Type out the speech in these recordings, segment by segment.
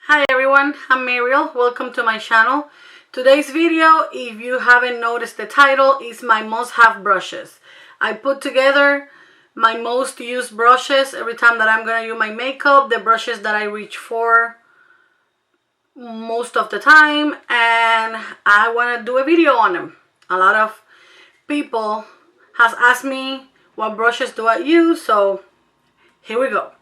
Hi everyone, I'm Mariel. Welcome to my channel. Today's video, if you haven't noticed the title, is my must-have brushes. I put together my most used brushes every time that I'm gonna do my makeup, the brushes that I reach for most of the time, and I want to do a video on them. A lot of people has asked me what brushes do I use, so here we go.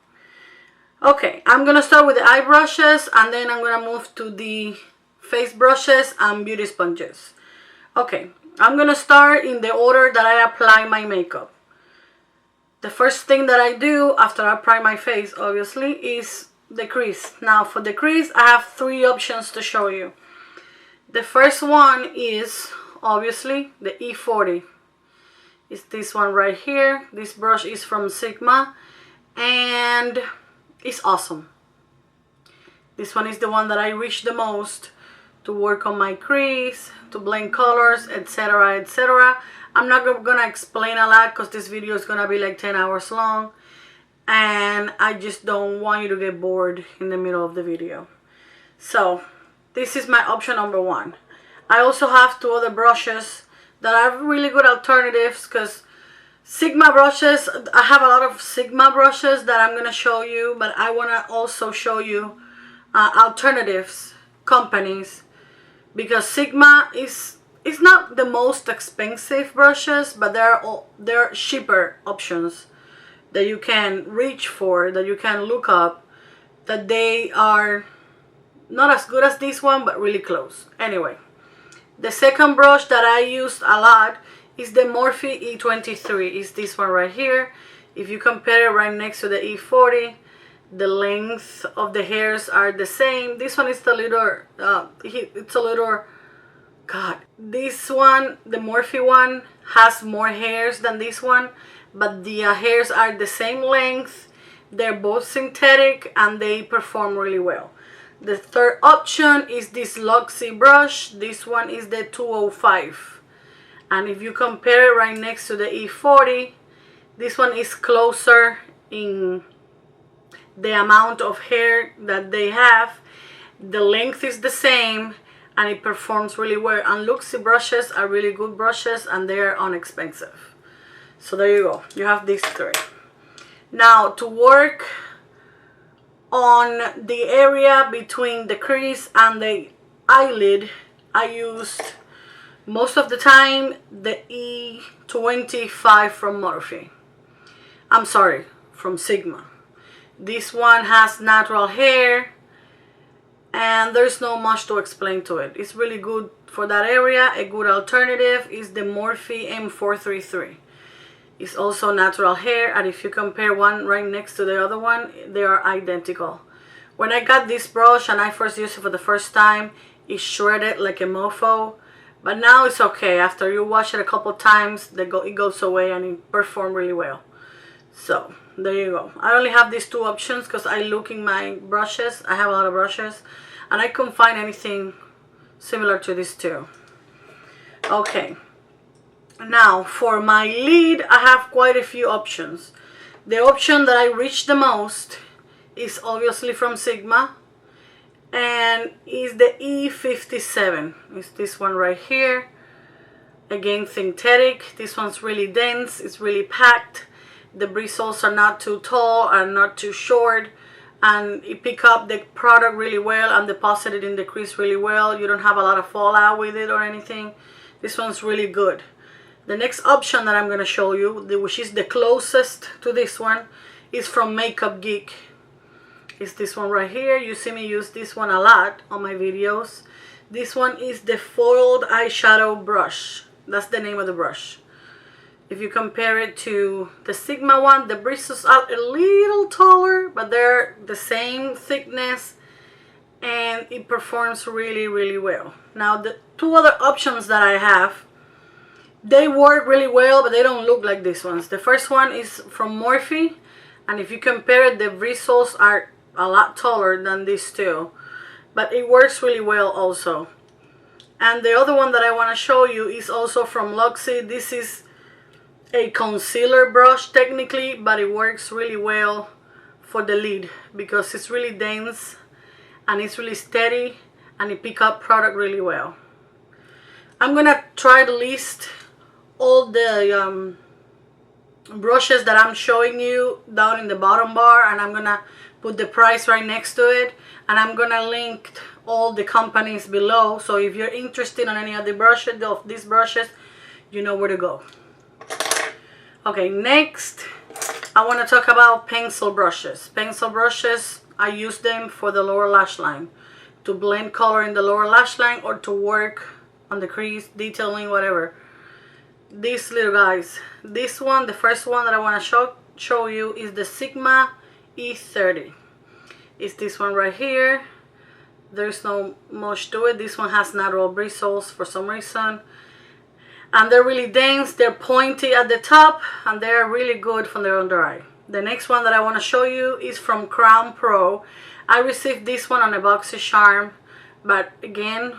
Okay, I'm gonna start with the eye brushes and then I'm gonna move to the face brushes and beauty sponges. Okay, I'm gonna start in the order that I apply my makeup. The first thing that I do after I apply my face, obviously, is the crease. Now for the crease, I have three options to show you. The first one is obviously the E40. It's this one right here. This brush is from Sigma and it's awesome. This one is the one that I reach the most to work on my crease, to blend colors, etc, etc. I'm not gonna explain a lot because this video is gonna be like 10 hours long and I just don't want you to get bored in the middle of the video. So this is my option number one. I also have two other brushes that are really good alternatives because Sigma brushes, I have a lot of Sigma brushes that I'm going to show you, but I want to also show you alternatives, companies, because Sigma is not the most expensive brushes, but there are cheaper options that you can reach for, that you can look up, that they are not as good as this one, but really close. Anyway, the second brush that I used a lot is the Morphe E23. Is this one right here. If you compare it right next to the E40, the length of the hairs are the same. This one is the little it's a little, God, this one, the Morphe one, has more hairs than this one, but the hairs are the same length. They're both synthetic and they perform really well. The third option is this Luxie brush. This one is the 205. And if you compare it right next to the E40, this one is closer in the amount of hair that they have. The length is the same and it performs really well. And Luxie brushes are really good brushes and they are inexpensive. So there you go. You have these three. Now to work on the area between the crease and the eyelid, I used most of the time the E25 from Morphe. I'm sorry, from Sigma. This one has natural hair and there's not much to explain to it. It's really good for that area. A good alternative is the Morphe M433. It's also natural hair, and if you compare one right next to the other one, they are identical. When I got this brush and I first used it for the first time, it shredded like a mofo. But now it's okay. After you wash it a couple times, it goes away and it performs really well. So there you go. I only have these two options because I look in my brushes. I have a lot of brushes and I couldn't find anything similar to these two. Okay. Now for my lid, I have quite a few options. The option that I reach the most is obviously from Sigma. And is the E57. It's this one right here. Again, synthetic. This one's really dense. It's really packed. The bristles are not too tall and not too short. And it pick up the product really well and deposit it in the crease really well. You don't have a lot of fallout with it or anything. This one's really good. The next option that I'm going to show you, which is the closest to this one, is from Geek. Is this one right here. You see me use this one a lot on my videos. This one is the foiled eyeshadow brush. That's the name of the brush. If you compare it to the Sigma one, the bristles are a little taller, but they're the same thickness and it performs really, really well. Now the two other options that I have, they work really well, but they don't look like these ones. The first one is from Morphe, and if you compare it, the bristles are a lot taller than these two, but it works really well also. And the other one that I want to show you is also from Luxie. This is a concealer brush technically, but it works really well for the lid because it's really dense and it's really steady and it pick up product really well. I'm gonna try to list all the brushes that I'm showing you down in the bottom bar, and I'm gonna put the price right next to it, and I'm gonna link all the companies below, so if you're interested in any of the brushes, of these brushes, you know where to go. Okay, next I want to talk about pencil brushes. Pencil brushes, I use them for the lower lash line, to blend color in the lower lash line or to work on the crease, detailing, whatever. These little guys, this one, the first one that I want to show you is the Sigma E30. It's this one right here. There's no much to it. This one has natural bristles for some reason, and they're really dense. They're pointy at the top, and they're really good for the under eye. The next one that I want to show you is from Crown Pro. I received this one on a boxy charm, but again,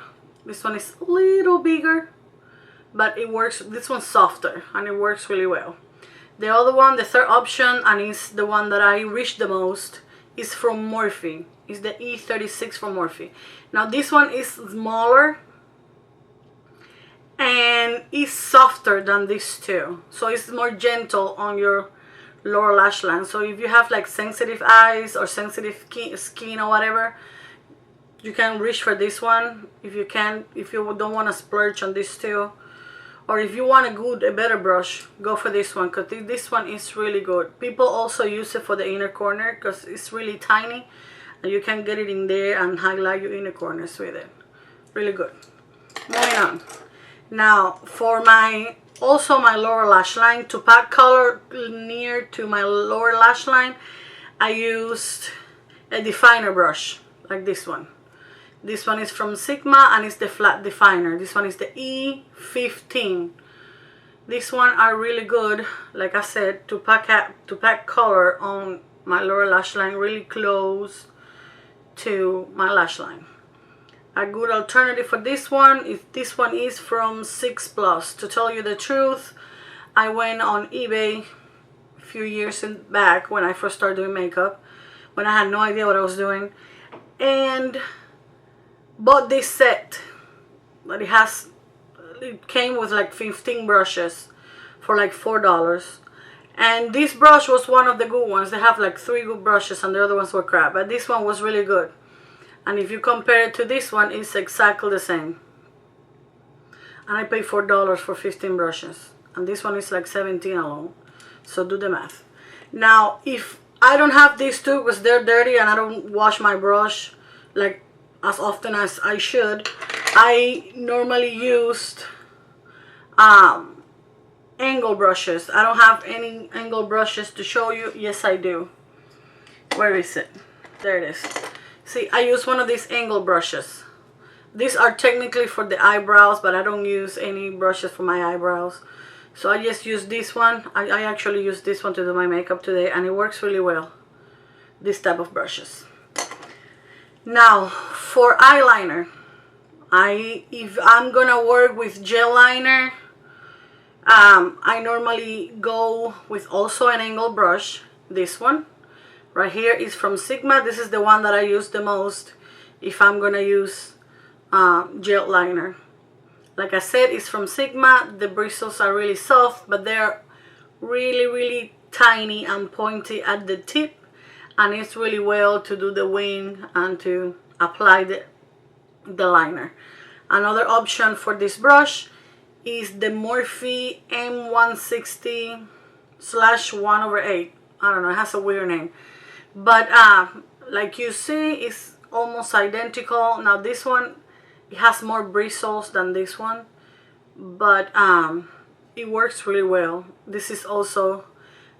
this one is a little bigger, but it works. This one's softer and it works really well. The other one, the third option, and is the one that I reach the most, is from Morphe. It's the E36 from Morphe. Now this one is smaller and is softer than these two, so it's more gentle on your lower lash line. So if you have like sensitive eyes or sensitive skin or whatever, you can reach for this one. If you don't want to splurge on this two, or if you want a better brush, go for this one, because this one is really good. People also use it for the inner corner because it's really tiny and you can get it in there and highlight your inner corners with it. Really good. Moving on. Now for my lower lash line, to pack color near to my lower lash line, I used a definer brush like this one. This one is from Sigma and it's the flat definer. This one is the E57. This one are really good, like I said, to pack color on my lower lash line really close to my lash line. A good alternative for this one is from 6 Plus. To tell you the truth, I went on eBay a few years back when I first started doing makeup, when I had no idea what I was doing, and bought this set. But it came with like 15 brushes for like $4. And this brush was one of the good ones. They have like 3 good brushes and the other ones were crap, but this one was really good. And if you compare it to this one, it's exactly the same. And I paid $4 for 15 brushes, and this one is like 17 alone, so do the math. Now if I don't have these two because they're dirty and I don't wash my brush like as often as I should, I normally used angle brushes. I don't have any angle brushes to show you. Yes, I do. Where is it? There it is. See, I use one of these angle brushes. These are technically for the eyebrows, but I don't use any brushes for my eyebrows. So I just use this one. I actually use this one to do my makeup today, and it works really well. This type of brushes. Now, for eyeliner, if I'm gonna work with gel liner, I normally go with also an angle brush. This one right here is from Sigma. This is the one that I use the most if I'm gonna use gel liner. Like I said, it's from Sigma. The bristles are really soft, but they're really tiny and pointy at the tip, and it's really well to do the wing and to apply the liner. Another option for this brush is the Morphe M160/1/8. I don't know, it has a weird name, but like you see, it's almost identical. Now this one, it has more bristles than this one, but it works really well. This is also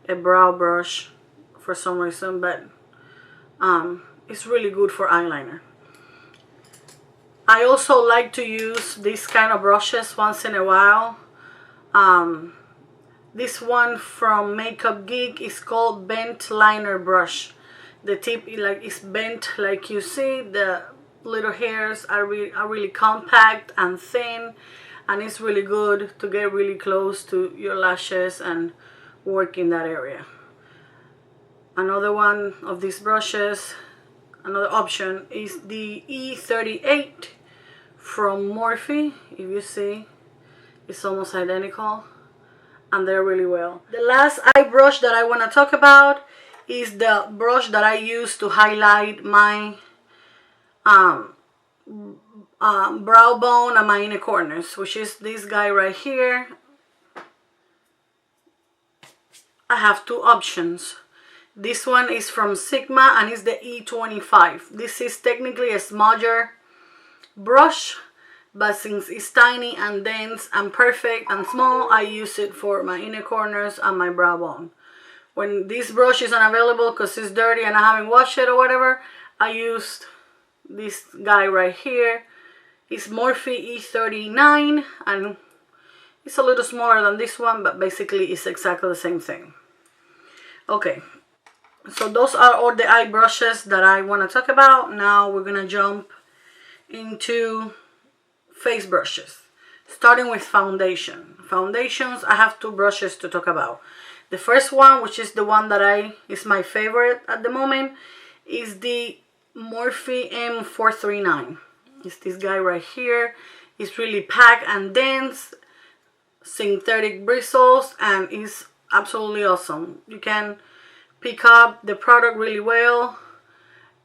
a brow brush for some reason, but it's really good for eyeliner. I also like to use these kind of brushes once in a while. This one from Makeup Geek is called Bent Liner Brush. The tip is bent, like you see. The little hairs are really compact and thin, and it's really good to get really close to your lashes and work in that area. Another one of these brushes another option is the E38 from Morphe. If you see, it's almost identical, and they're really well. The last eye brush that I want to talk about is the brush that I use to highlight my brow bone and my inner corners, which is this guy right here. I have two options. This one is from Sigma and it's the E25. This is technically a smudger brush, but since it's tiny and dense and perfect and small, I use it for my inner corners and my brow bone. When this brush is unavailable because it's dirty and I haven't washed it or whatever, I used this guy right here. It's Morphe E39 and it's a little smaller than this one, but basically it's exactly the same thing. Okay, so those are all the eye brushes that I want to talk about. Now we're gonna jump into face brushes, starting with foundation. Foundations, I have two brushes to talk about. The first one, which is the one that is my favorite at the moment, is the Morphe M439. It's this guy right here. It's really packed and dense, synthetic bristles, and it's absolutely awesome. You can pick up the product really well,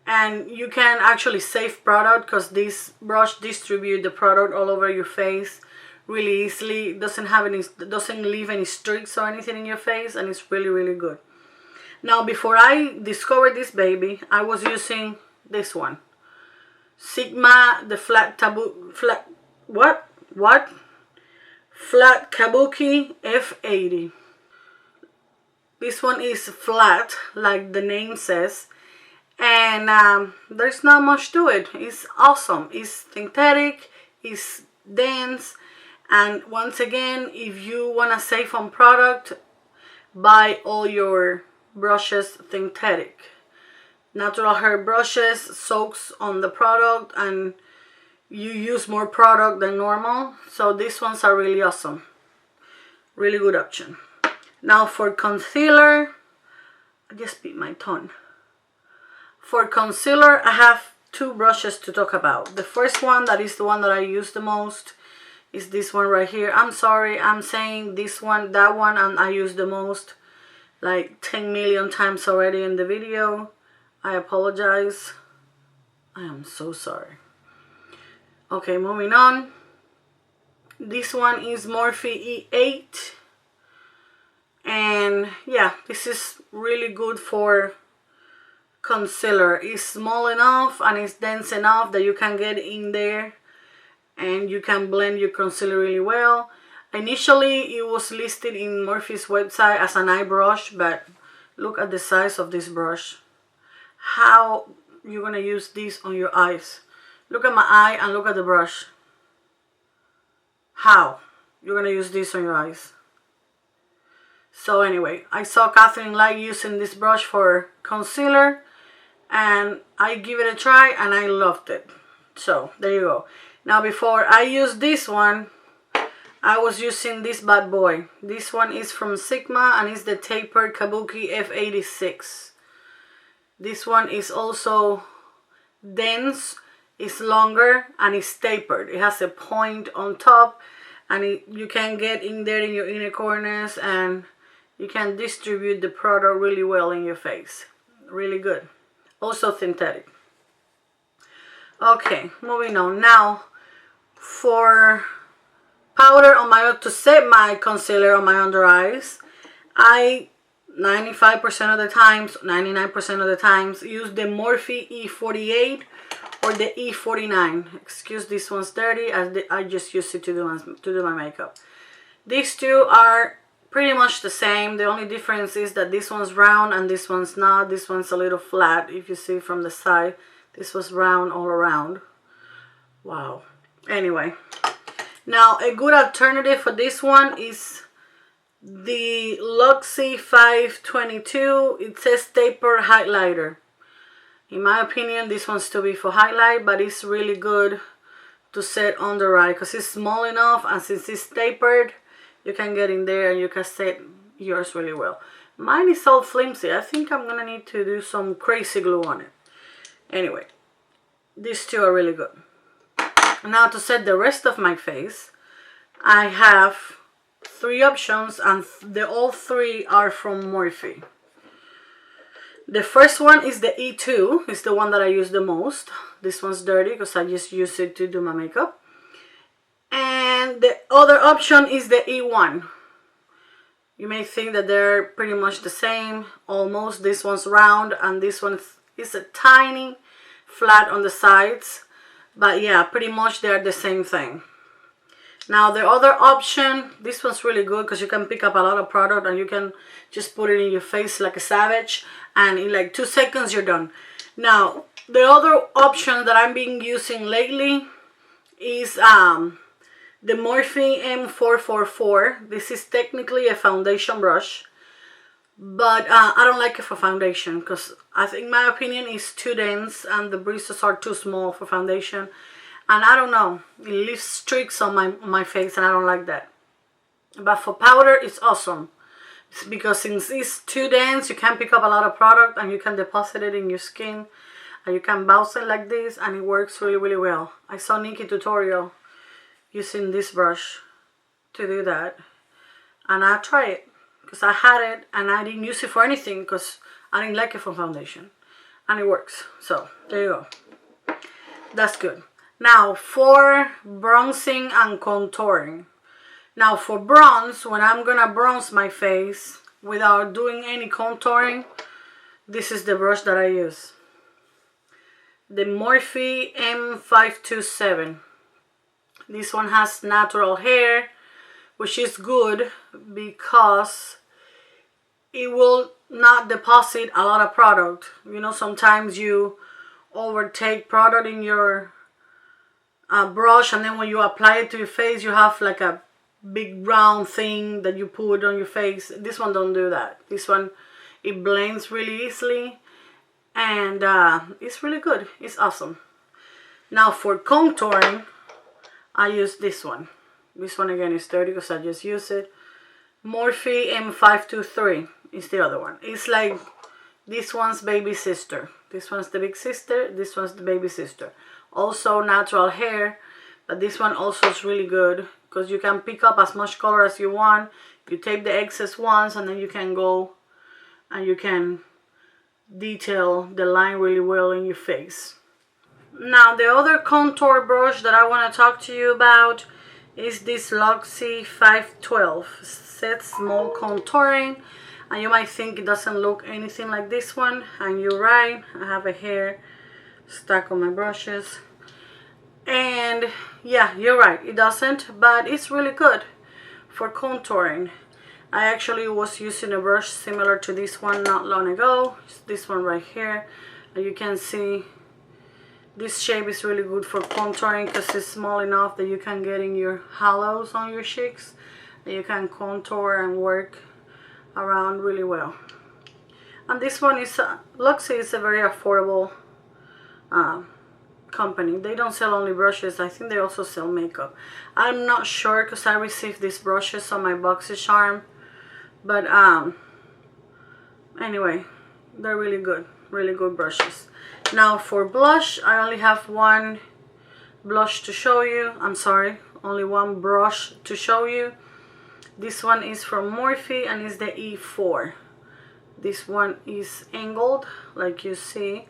and you can actually save product because this brush distributes the product all over your face really easily. It doesn't leave any streaks or anything in your face, and it's really good. Now, before I discovered this baby, I was using this one, Sigma, the flat Kabuki F80. This one is flat, like the name says, and there's not much to it. It's awesome. It's synthetic, it's dense, and once again, if you want to save on product, buy all your brushes synthetic. Natural hair brushes soaks on the product and you use more product than normal, so these ones are really awesome. Really good option. Now for concealer, I just bit my tongue. For concealer, I have two brushes to talk about. The first one, that is the one that I use the most, is this one right here. I'm sorry, I'm saying this one, that one, and I use the most like 10 million times already in the video. I apologize. I am so sorry. Okay, moving on. This one is Morphe E8. And yeah, this is really good for concealer. It's small enough and it's dense enough that you can get in there and you can blend your concealer really well. Initially, it was listed in Morphe's website as an eye brush, but look at the size of this brush. How you're gonna use this on your eyes? Look at my eye and look at the brush. How you're gonna use this on your eyes? So anyway, I saw Catherine Light using this brush for concealer and I give it a try and I loved it. So there you go. Now before I use this one, I was using this bad boy. This one is from Sigma and it's the Tapered Kabuki F86. This one is also dense, it's longer, and it's tapered. It has a point on top and you can get in there in your inner corners and you can distribute the product really well in your face. Really good. Also synthetic. Okay, moving on. Now, for powder on my, to set my concealer on my under eyes, I 95% of the times, 99% of the times, use the Morphe E48 or the E49. Excuse, this one's dirty. I just use it to do my makeup. These two are pretty much the same. The only difference is that this one's round and this one's not. This one's a little flat. If you see from the side, this was round all around. Wow. Anyway, now a good alternative for this one is the Luxie 522. It says taper highlighter. In my opinion, this one's to be for highlight, but it's really good to set under eye because it's small enough, and since it's tapered, you can get in there and you can set yours really well. Mine is all flimsy. I think I'm gonna need to do some crazy glue on it. Anyway, these two are really good. Now to set the rest of my face, I have 3 options, and all 3 are from Morphe. The first one is the E2, it's the one that I use the most. This one's dirty because I just use it to do my makeup. And the other option is the E1. You may think that they're pretty much the same, almost. This one's round and this one is a tiny flat on the sides. But yeah, pretty much they're the same thing. Now the other option, this one's really good because you can pick up a lot of product and you can just put it in your face like a savage, and in like 2 seconds you're done. Now the other option that I've been using lately is the Morphe M444. This is technically a foundation brush, but I don't like it for foundation because I think my opinion is too dense and the bristles are too small for foundation. And I don't know, it leaves streaks on my face and I don't like that. But for powder, it's awesome. It's because since it's too dense, you can pick up a lot of product and you can deposit it in your skin. And you can bounce it like this and it works really, really well. I saw Nikki tutorial using this brush to do that. And I tried it because I had it and I didn't use it for anything because I didn't like it for foundation. And it works. So, there you go. That's good. Now for bronzing and contouring. Now for bronze, when I'm gonna bronze my face without doing any contouring, this is the brush that I use. The Morphe M527. This one has natural hair, which is good because it will not deposit a lot of product. You know, sometimes you overtake product in your brush, and then when you apply it to your face you have like a big round thing that you put on your face. This one don't do that. This one, it blends really easily and it's really good. It's awesome. Now for contouring, I use this one. This one again is dirty because I just use it. Morphe M523 is the other one. It's like this one's baby sister. This one's the big sister, this one's the baby sister. Also natural hair, but this one also is really good because you can pick up as much color as you want. You tape the excess once and then you can go and you can detail the line really well in your face. Now the other contour brush that I want to talk to you about is this Luxie 512. Set small contouring, and you might think it doesn't look anything like this one, and you're right. I have a hair stuck on my brushes, and yeah, you're right, it doesn't, but it's really good for contouring. I actually was using a brush similar to this one not long ago. It's this one right here, and you can see this shape is really good for contouring because it's small enough that you can get in your hollows on your cheeks and you can contour and work around really well. And this one is Luxie is a very affordable company. They don't sell only brushes, I think they also sell makeup. I'm not sure because I received these brushes on my BoxyCharm, but anyway, they're really good brushes. Now for blush, I only have one blush to show you. I'm sorry, only one brush to show you. This one is from Morphe and is the E4. This one is angled, like you see.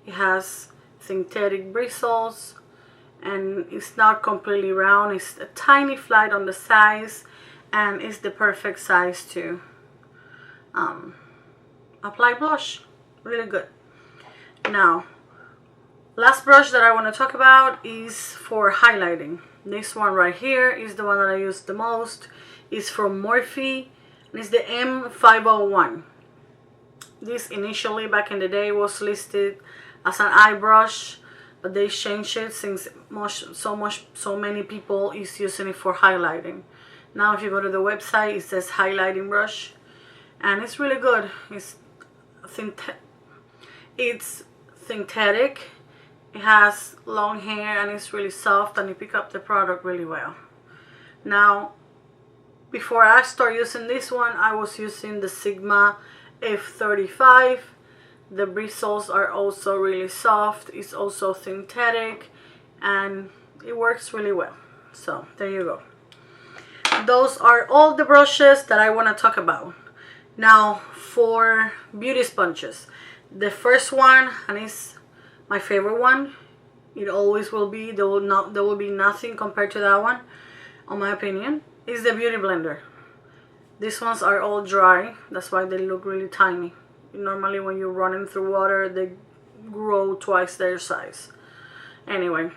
It has synthetic bristles and it's not completely round. It's a tiny flat on the sides and it's the perfect size to apply blush. Really good. Now, last brush that I want to talk about is for highlighting. This one right here is the one that I use the most. It's from Morphe and it's the M501. This initially back in the day was listed as an eye brush, but they changed it since so many people is using it for highlighting. Now if you go to the website, it says highlighting brush and it's really good. It's synthetic, it has long hair and it's really soft and you pick up the product really well. Now before I start using this one, I was using the Sigma F35. The bristles are also really soft. It's also synthetic and it works really well. So there you go. Those are all the brushes that I want to talk about. Now for beauty sponges. The first one, and it's my favorite one, it always will be, there will be nothing compared to that one, in my opinion, is the Beauty Blender. These ones are all dry, that's why they look really tiny. Normally when you run them through water, they grow twice their size. Anyway,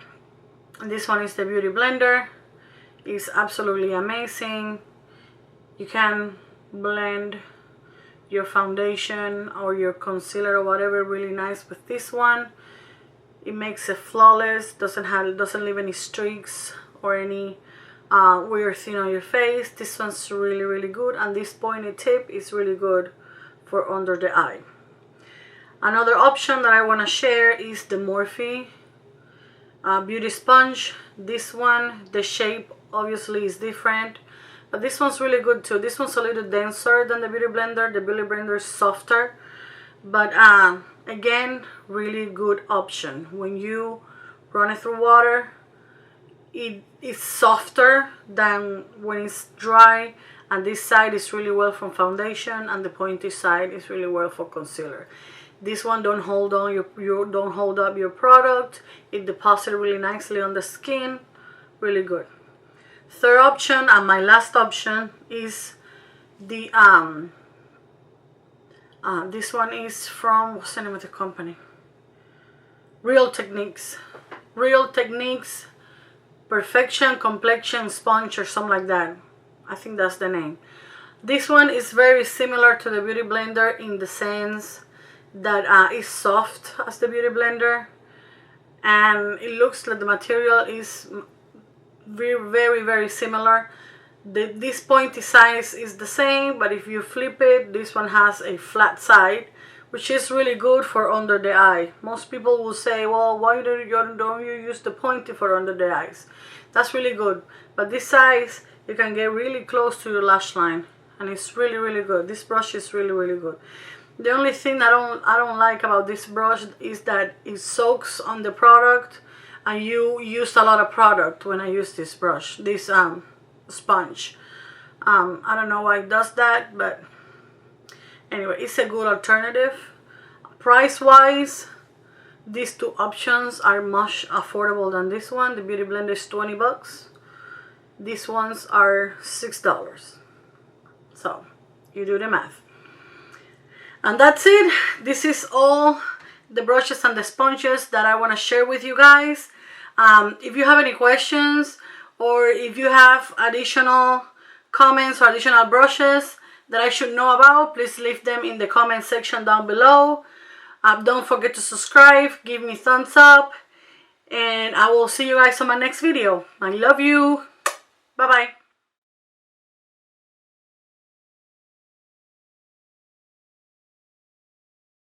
this one is the Beauty Blender. It's absolutely amazing. You can blend your foundation or your concealer or whatever really nice with this one. It makes it flawless, doesn't leave any streaks or any weird thing on your face. This one's really good, and this pointed tip is really good for under the eye. Another option that I want to share is the Morphe beauty sponge. This one, the shape obviously is different, but this one's really good too. This one's a little denser than the Beauty Blender. The Beauty Blender is softer, but again, really good option. When you run it through water, it is softer than when it's dry, and this side is really well for foundation, and the pointy side is really well for concealer. This one don't hold on don't hold up your product. It deposits really nicely on the skin. Really good. Third option, and my last option, is the this one is from, what's the name of the company? Real Techniques Perfection Complexion Sponge or something like that. I think that's the name. This one is very similar to the Beauty Blender in the sense that it's soft as the Beauty Blender, and it looks like the material is very similar. This pointy side is the same, but if you flip it, this one has a flat side, which is really good for under the eye. Most people will say, well, why don't you use the pointy for under the eyes? That's really good, but this size you can get really close to your lash line, and it's really good. This brush is really good. The only thing that I don't like about this brush is that it soaks on the product, and you use a lot of product when I use this brush, this sponge. I don't know why it does that, but anyway, it's a good alternative. Price wise, these two options are much affordable than this one. The Beauty Blender is 20 bucks. These ones are $6. So you do the math. And that's it. This is all the brushes and the sponges that I want to share with you guys. If you have any questions, or if you have additional comments or additional brushes that I should know about, please leave them in the comment section down below. Don't forget to subscribe, give me thumbs up, and I will see you guys on my next video. I love you. Bye bye.